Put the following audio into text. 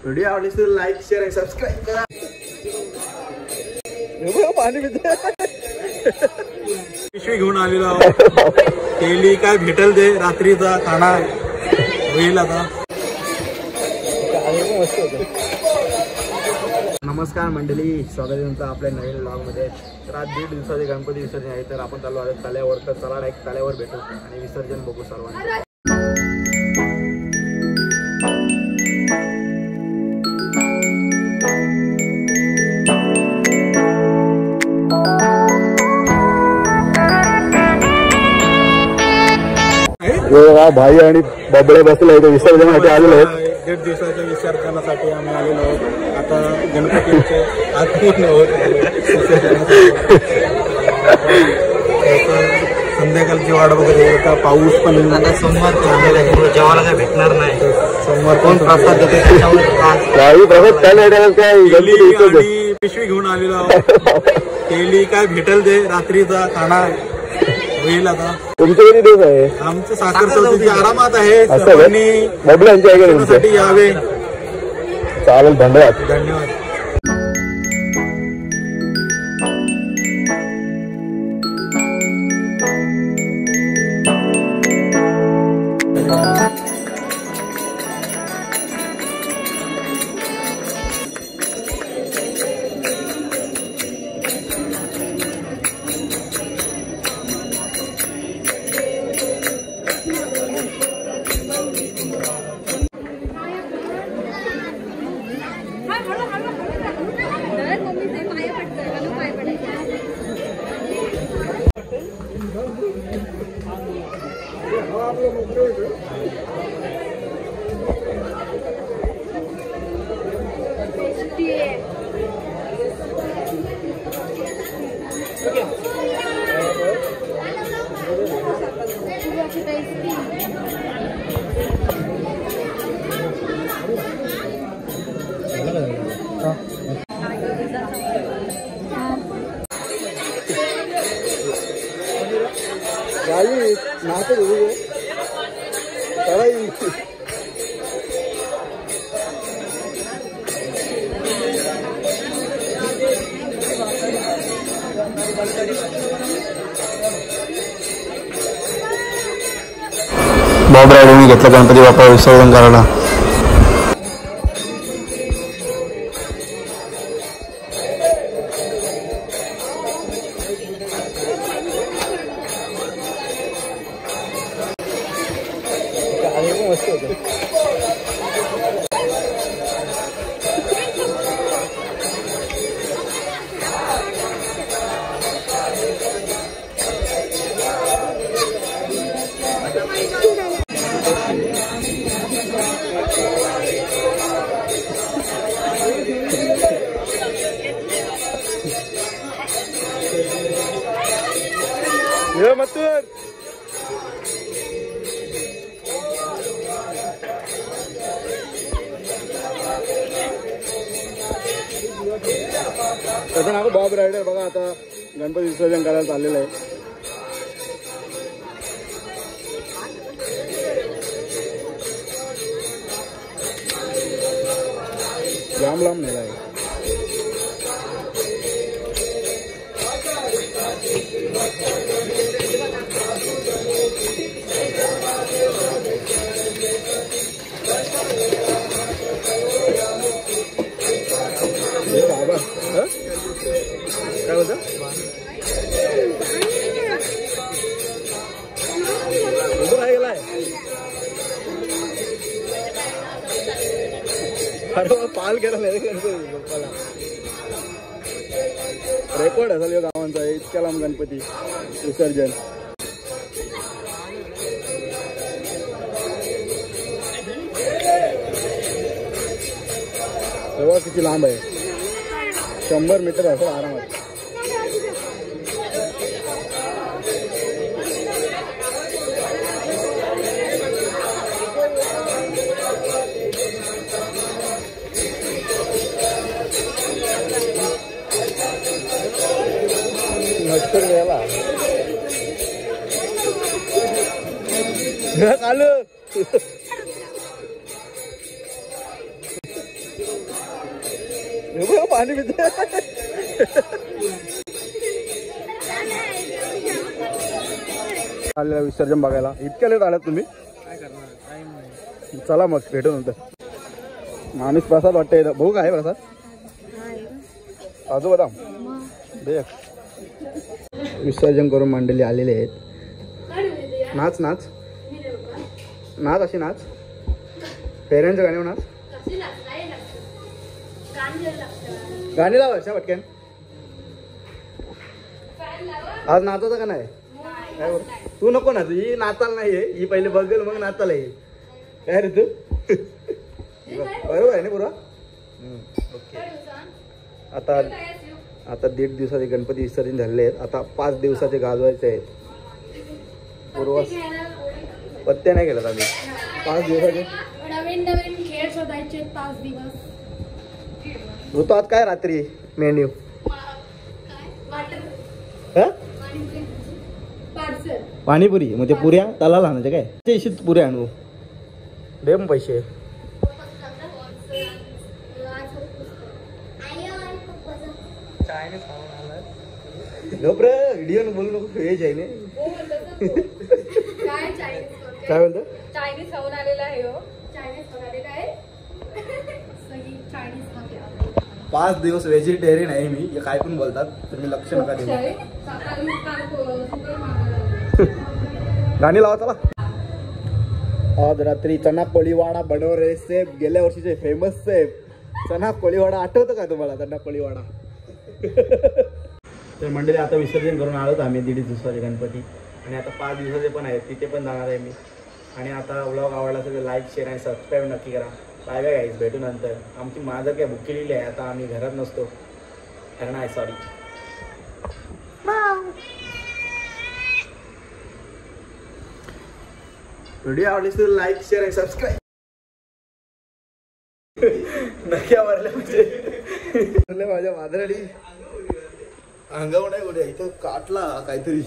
Video आवडल्यास like share आणि subscribe करा. पाणी पिशवी घेऊन आलेलो आहोत. केली काय भेटेल ते रात्रीचा खाना होईल आता. नमस्कार मंडळी, स्वागत आहे तुमचं आपल्या नवीन व्लॉगमध्ये. तर आज 1.5 दिवसाचे गणपती विसर्जन आहे. तर आपण चालू आहे तल्यावर. तर चला डायरेक्ट तल्यावर भेटू आणि विसर्जन बघू सर्वांना. भाई आणि बबडे बसले विसर्जनासाठी आलेलो आहेत. 1.5 दिवसाच्या विसर्जनासाठी आम्ही आलेलो आहोत. आता गणपतीचे आगमन होत संध्याकाळची वाट बघत होता. पाऊस पण आता सोमवार जेवायला काय भेटणार नाही. सोमवार कोण प्रसाद देते पिशवी घेऊन आलेलो आहोत. केली काय भेटेल ते रात्रीचा खाना होईल आता. तुमचे किती दिवस आहे? आमचं साखर चौथीची आरामात आहे. बबड्यांसाठी यावे. चालेल, धन्यवाद. धन्यवाद. बॉब रायडरने घेतलं गणपती बाप्पा विसर्जन करायला. त्याचं नाव बॉब रायडर. बघा आता गणपती विसर्जन करायला चाललेलं आहे. लांब लांब नेला आहे. काय होतं गेलाय. अरे पाल केला नाही रेकॉर्ड असेल गावांचा. इतक्या लांब गणपती विसर्जन. तेव्हा किती लांब आहे? 100 मीटर असेल आरामात. चालू पाणी पिते आलेला विसर्जन बघायला. इतक्या लेट आलात तुम्ही? चला मग भेटू नंतर. माणूस प्रसाद वाटतंय. भाऊ काय प्रसाद? काजू बदाम देख. विसर्जन करून मंडळी आलेले आहेत. नाच नाच नाच अशी नाच. पेरेंट्स गाणे नाच. गाणी लावा अशा पटकन. आज नाचायचं का नाही? काय बोल तू नको नाच. ही नाचाल नाहीये. ही पहिले बघेल मग नाचायला येईल. काय रे तू? बरोबर आहे ना पूर्वा? ओके. आता 1.5 दिवसाचे गणपती विसर्जन झालेले आहेत. आता 5 दिवसाचे गाजवायचे आहेत. पूर्वा पत्ते नाही केलं आम्ही. 5 दिवसाचे नवीन नवीन खेळ शोधायचे. 5 दिवस ऋतुआत काय रात्री मेन्यू? पाणीपुरी. मग ते पुऱ्या तलाला आणायचे काय? ते इशीत पुऱ्या आणू दे मग पैसे. व्हिडिओ बोलू नको. व्हेज आहे ना. काय बोलतो? चायनीज खाऊन आलेला आहे. हो चायनीज खाऊन आलेला आहे. सगळी चायनीज खाते. 5 दिवस व्हेजिटेरियन आहे मी. काय पण बोलतात तुम्ही लक्ष नका देऊ. गाणी लावा चला. आज रात्री चना कोळीवाडा बनवरे सेफ. गेल्या वर्षीचे फेमस सेफ चना कोळीवाडा. आठवतं का तुम्हाला चना कोळीवाडा? तर मंडळी आता विसर्जन करून आलोत आम्ही 1.5 दिवसाचे गणपती. आणि आता 5 दिवसाचे पण आहेत. तिथे पण जाणार आहे मी. आणि आता व्लॉग आवडला असेल तर लाईक शेअर आणि सबस्क्राईब नक्की करा. Bye bye guys. भेटू नंतर. आमची माझं काय बुक केलेली आहे. आता आम्ही घरात नसतो. खरं नाही सॉरी. व्हिडिओ आवडली तर लाईक शेअर आणि सबस्क्राईब नक्की आवडले. म्हणजे माझ्या माधराडी अंगावर नाही कुठे इथं काटला काहीतरी.